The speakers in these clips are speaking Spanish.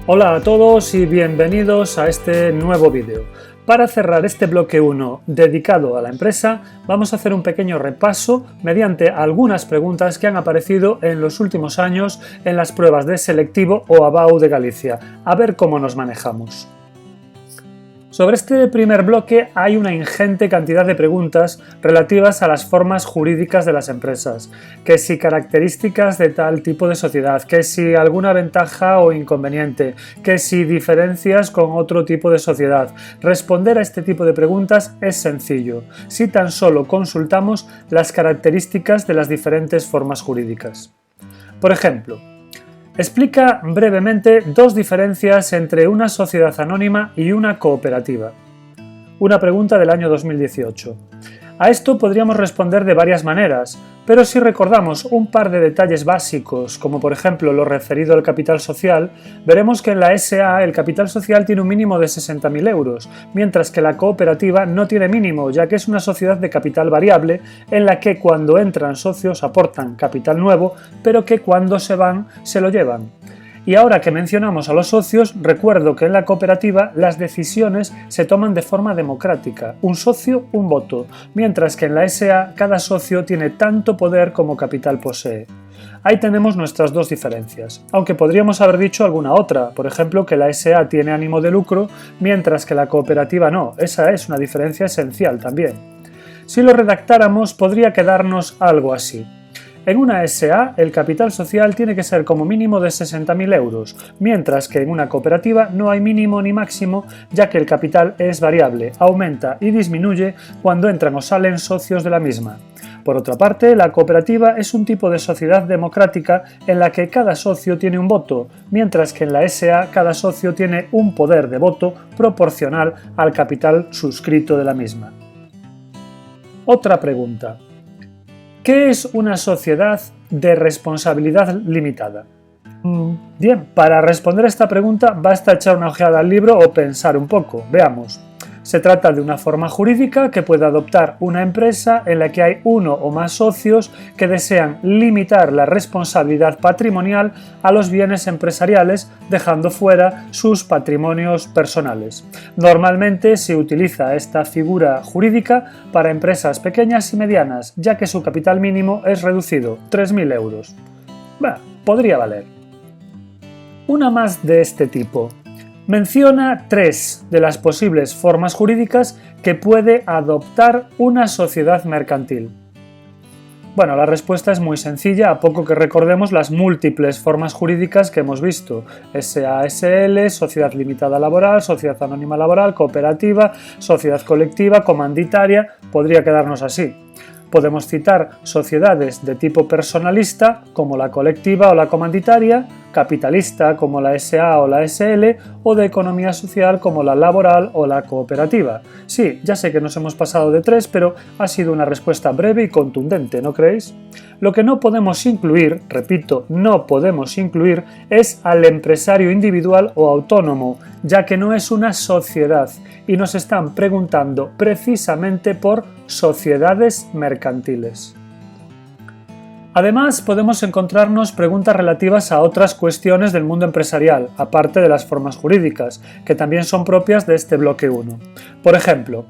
Hola a todos y bienvenidos a este nuevo vídeo. Para cerrar este bloque 1 dedicado a la empresa, vamos a hacer un pequeño repaso mediante algunas preguntas que han aparecido en los últimos años en las pruebas de selectivo o ABAU de Galicia, a ver cómo nos manejamos. Sobre este primer bloque hay una ingente cantidad de preguntas relativas a las formas jurídicas de las empresas, que si características de tal tipo de sociedad, que si alguna ventaja o inconveniente, que si diferencias con otro tipo de sociedad. Responder a este tipo de preguntas es sencillo, si tan solo consultamos las características de las diferentes formas jurídicas. Por ejemplo, explica brevemente dos diferencias entre una sociedad anónima y una cooperativa. Una pregunta del año 2018. A esto podríamos responder de varias maneras, pero si recordamos un par de detalles básicos, como por ejemplo lo referido al capital social, veremos que en la SA el capital social tiene un mínimo de 60.000 euros, mientras que la cooperativa no tiene mínimo, ya que es una sociedad de capital variable en la que cuando entran socios aportan capital nuevo, pero que cuando se van se lo llevan. Y ahora que mencionamos a los socios, recuerdo que en la cooperativa las decisiones se toman de forma democrática, un socio, un voto, mientras que en la SA cada socio tiene tanto poder como capital posee. Ahí tenemos nuestras dos diferencias, aunque podríamos haber dicho alguna otra, por ejemplo que la SA tiene ánimo de lucro, mientras que la cooperativa no, esa es una diferencia esencial también. Si lo redactáramos podría quedarnos algo así. En una SA, el capital social tiene que ser como mínimo de 60.000 euros, mientras que en una cooperativa no hay mínimo ni máximo, ya que el capital es variable, aumenta y disminuye cuando entran o salen socios de la misma. Por otra parte, la cooperativa es un tipo de sociedad democrática en la que cada socio tiene un voto, mientras que en la SA cada socio tiene un poder de voto proporcional al capital suscrito de la misma. Otra pregunta. ¿Qué es una sociedad de responsabilidad limitada? Bien, para responder a esta pregunta basta echar una ojeada al libro o pensar un poco. Veamos. Se trata de una forma jurídica que puede adoptar una empresa en la que hay uno o más socios que desean limitar la responsabilidad patrimonial a los bienes empresariales, dejando fuera sus patrimonios personales. Normalmente se utiliza esta figura jurídica para empresas pequeñas y medianas, ya que su capital mínimo es reducido, 3.000 euros. Podría valer. Una más de este tipo. Menciona tres de las posibles formas jurídicas que puede adoptar una sociedad mercantil. Bueno, la respuesta es muy sencilla, a poco que recordemos las múltiples formas jurídicas que hemos visto. SASL, sociedad limitada laboral, sociedad anónima laboral, cooperativa, sociedad colectiva, comanditaria, podría quedarnos así. Podemos citar sociedades de tipo personalista, como la colectiva o la comanditaria, capitalista, como la SA o la SL, o de economía social, como la laboral o la cooperativa. Sí, ya sé que nos hemos pasado de tres, pero ha sido una respuesta breve y contundente, ¿no creéis? Lo que no podemos incluir, repito, no podemos incluir, es al empresario individual o autónomo, ya que no es una sociedad, y nos están preguntando precisamente por sociedades mercantiles. Además, podemos encontrarnos preguntas relativas a otras cuestiones del mundo empresarial, aparte de las formas jurídicas, que también son propias de este bloque 1. Por ejemplo,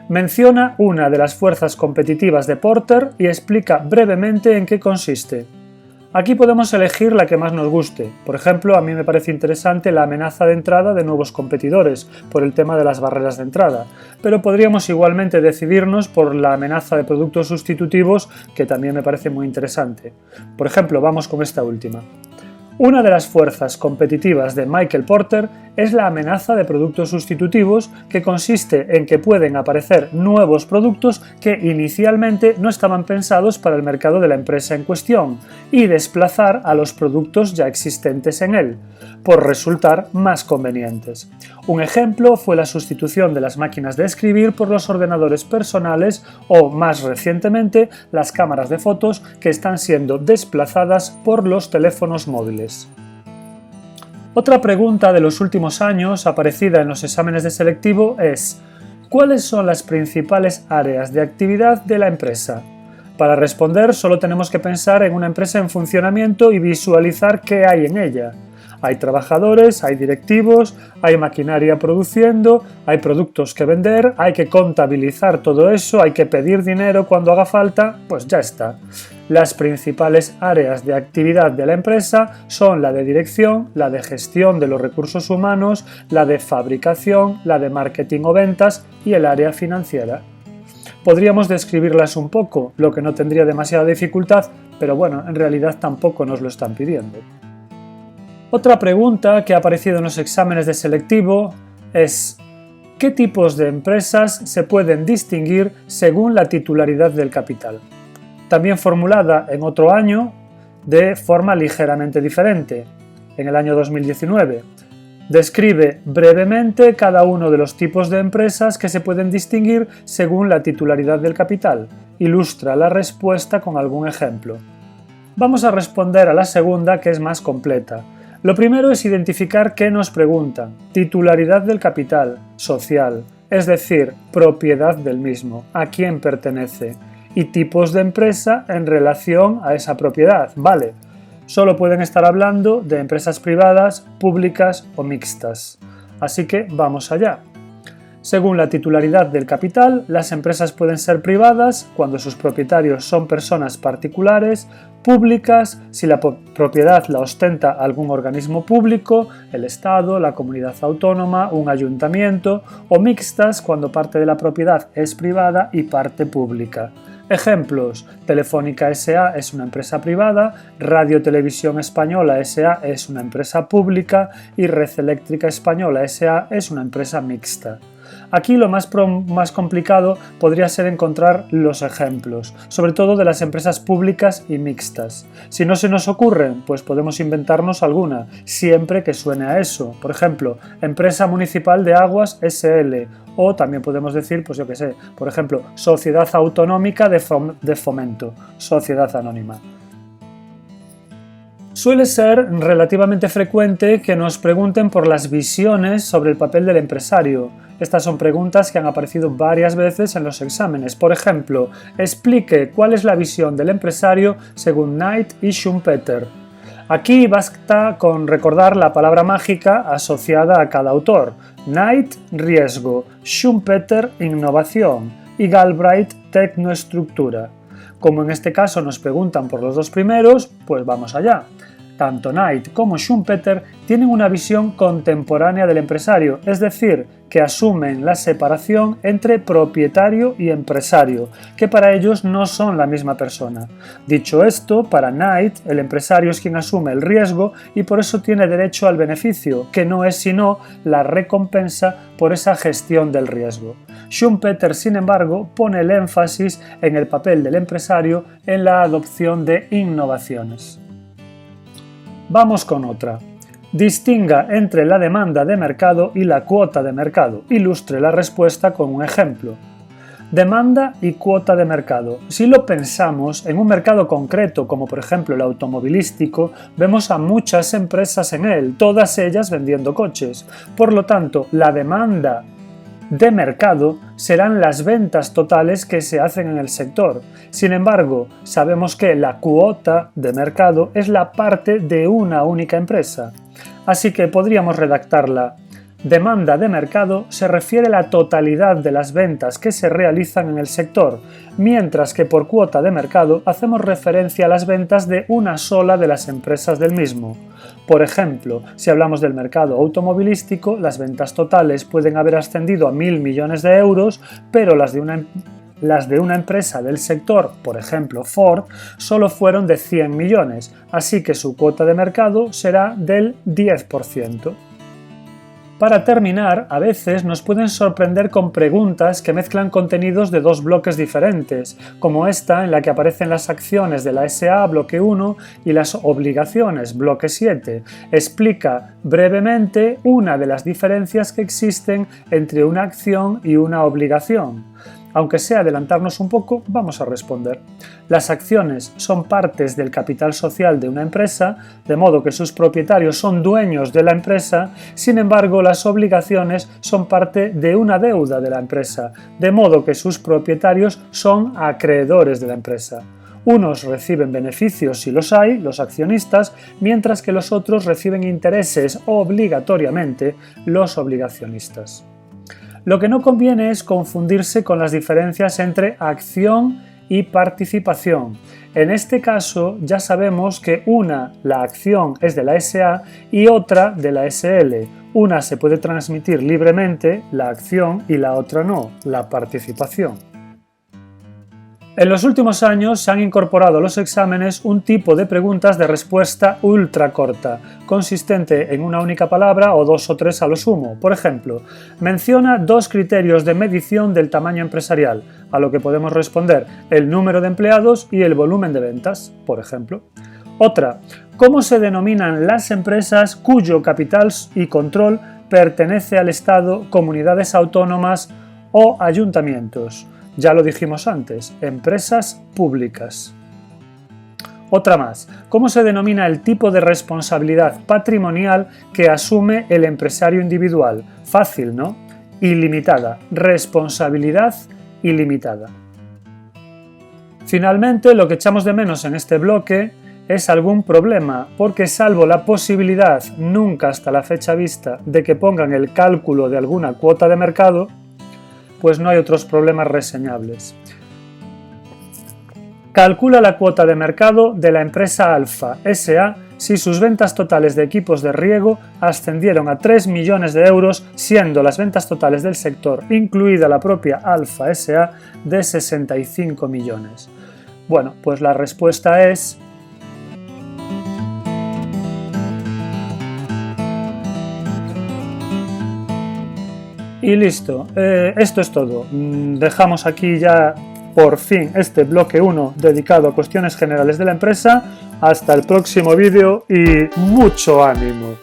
menciona una de las fuerzas competitivas de Porter y explica brevemente en qué consiste. Aquí podemos elegir la que más nos guste. Por ejemplo, a mí me parece interesante la amenaza de entrada de nuevos competidores, por el tema de las barreras de entrada, pero podríamos igualmente decidirnos por la amenaza de productos sustitutivos, que también me parece muy interesante. Por ejemplo, vamos con esta última. Una de las fuerzas competitivas de Michael Porter es la amenaza de productos sustitutivos, que consiste en que pueden aparecer nuevos productos que inicialmente no estaban pensados para el mercado de la empresa en cuestión y desplazar a los productos ya existentes en él, por resultar más convenientes. Un ejemplo fue la sustitución de las máquinas de escribir por los ordenadores personales o, más recientemente, las cámaras de fotos que están siendo desplazadas por los teléfonos móviles. Otra pregunta de los últimos años aparecida en los exámenes de selectivo es: ¿cuáles son las principales áreas de actividad de la empresa? Para responder solo tenemos que pensar en una empresa en funcionamiento y visualizar qué hay en ella. Hay trabajadores, hay directivos, hay maquinaria produciendo, hay productos que vender, hay que contabilizar todo eso, hay que pedir dinero cuando haga falta, pues ya está. Las principales áreas de actividad de la empresa son la de dirección, la de gestión de los recursos humanos, la de fabricación, la de marketing o ventas y el área financiera. Podríamos describirlas un poco, lo que no tendría demasiada dificultad, pero bueno, en realidad tampoco nos lo están pidiendo. Otra pregunta que ha aparecido en los exámenes de selectivo es ¿qué tipos de empresas se pueden distinguir según la titularidad del capital? También formulada en otro año de forma ligeramente diferente, en el año 2019. Describe brevemente cada uno de los tipos de empresas que se pueden distinguir según la titularidad del capital. Ilustra la respuesta con algún ejemplo. Vamos a responder a la segunda, que es más completa. Lo primero es identificar qué nos preguntan. Titularidad del capital, social, es decir, propiedad del mismo, a quién pertenece, y tipos de empresa en relación a esa propiedad, ¿vale? Solo pueden estar hablando de empresas privadas, públicas o mixtas. Así que vamos allá. Según la titularidad del capital, las empresas pueden ser privadas cuando sus propietarios son personas particulares, públicas si la propiedad la ostenta algún organismo público, el Estado, la comunidad autónoma, un ayuntamiento, o mixtas cuando parte de la propiedad es privada y parte pública. Ejemplos: Telefónica S.A. es una empresa privada, Radio Televisión Española S.A. es una empresa pública y Red Eléctrica Española S.A. es una empresa mixta. Aquí lo más complicado podría ser encontrar los ejemplos, sobre todo de las empresas públicas y mixtas. Si no se nos ocurren, pues podemos inventarnos alguna, siempre que suene a eso. Por ejemplo, Empresa Municipal de Aguas S.L. o también podemos decir, pues yo qué sé, por ejemplo, Sociedad Autonómica de Fomento, Sociedad Anónima. Suele ser relativamente frecuente que nos pregunten por las visiones sobre el papel del empresario. Estas son preguntas que han aparecido varias veces en los exámenes. Por ejemplo, explique cuál es la visión del empresario según Knight y Schumpeter. Aquí basta con recordar la palabra mágica asociada a cada autor. Knight, riesgo, Schumpeter, innovación y Galbraith, tecnoestructura. Como en este caso nos preguntan por los dos primeros, pues vamos allá. Tanto Knight como Schumpeter tienen una visión contemporánea del empresario, es decir, que asumen la separación entre propietario y empresario, que para ellos no son la misma persona. Dicho esto, para Knight, el empresario es quien asume el riesgo y por eso tiene derecho al beneficio, que no es sino la recompensa por esa gestión del riesgo. Schumpeter, sin embargo, pone el énfasis en el papel del empresario en la adopción de innovaciones. Vamos con otra. Distinga entre la demanda de mercado y la cuota de mercado. Ilustre la respuesta con un ejemplo. Demanda y cuota de mercado. Si lo pensamos, en un mercado concreto, como por ejemplo el automovilístico, vemos a muchas empresas en él, todas ellas vendiendo coches. Por lo tanto, la demanda de mercado serán las ventas totales que se hacen en el sector. Sin embargo, sabemos que la cuota de mercado es la parte de una única empresa. Así que podríamos redactarla. Demanda de mercado se refiere a la totalidad de las ventas que se realizan en el sector, mientras que por cuota de mercado hacemos referencia a las ventas de una sola de las empresas del mismo. Por ejemplo, si hablamos del mercado automovilístico, las ventas totales pueden haber ascendido a 1.000 millones de euros, pero las de una empresa del sector, por ejemplo Ford, solo fueron de 100 millones, así que su cuota de mercado será del 10%. Para terminar, a veces nos pueden sorprender con preguntas que mezclan contenidos de dos bloques diferentes, como esta en la que aparecen las acciones de la SA, bloque 1, y las obligaciones, bloque 7. Explica brevemente una de las diferencias que existen entre una acción y una obligación. Aunque sea adelantarnos un poco, vamos a responder. Las acciones son partes del capital social de una empresa, de modo que sus propietarios son dueños de la empresa, sin embargo las obligaciones son parte de una deuda de la empresa, de modo que sus propietarios son acreedores de la empresa. Unos reciben beneficios si los hay, los accionistas, mientras que los otros reciben intereses obligatoriamente, los obligacionistas. Lo que no conviene es confundirse con las diferencias entre acción y participación. En este caso ya sabemos que una, la acción, es de la SA y otra de la SL. Una se puede transmitir libremente, la acción, y la otra no, la participación. En los últimos años se han incorporado a los exámenes un tipo de preguntas de respuesta ultra corta, consistente en una única palabra o 2 o 3 a lo sumo. Por ejemplo, menciona 2 criterios de medición del tamaño empresarial, a lo que podemos responder el número de empleados y el volumen de ventas, por ejemplo. Otra, ¿cómo se denominan las empresas cuyo capital y control pertenece al Estado, comunidades autónomas o ayuntamientos? Ya lo dijimos antes, empresas públicas. Otra más, ¿cómo se denomina el tipo de responsabilidad patrimonial que asume el empresario individual? Fácil, ¿no? Ilimitada, responsabilidad ilimitada. Finalmente, lo que echamos de menos en este bloque es algún problema, porque salvo la posibilidad, nunca hasta la fecha vista, de que pongan el cálculo de alguna cuota de mercado, pues no hay otros problemas reseñables. Calcula la cuota de mercado de la empresa Alfa S.A. si sus ventas totales de equipos de riego ascendieron a 3 millones de euros, siendo las ventas totales del sector, incluida la propia Alfa S.A., de 65 millones. Bueno, pues la respuesta es... Y listo, esto es todo. Dejamos aquí ya por fin este bloque 1 dedicado a cuestiones generales de la empresa. Hasta el próximo vídeo y mucho ánimo.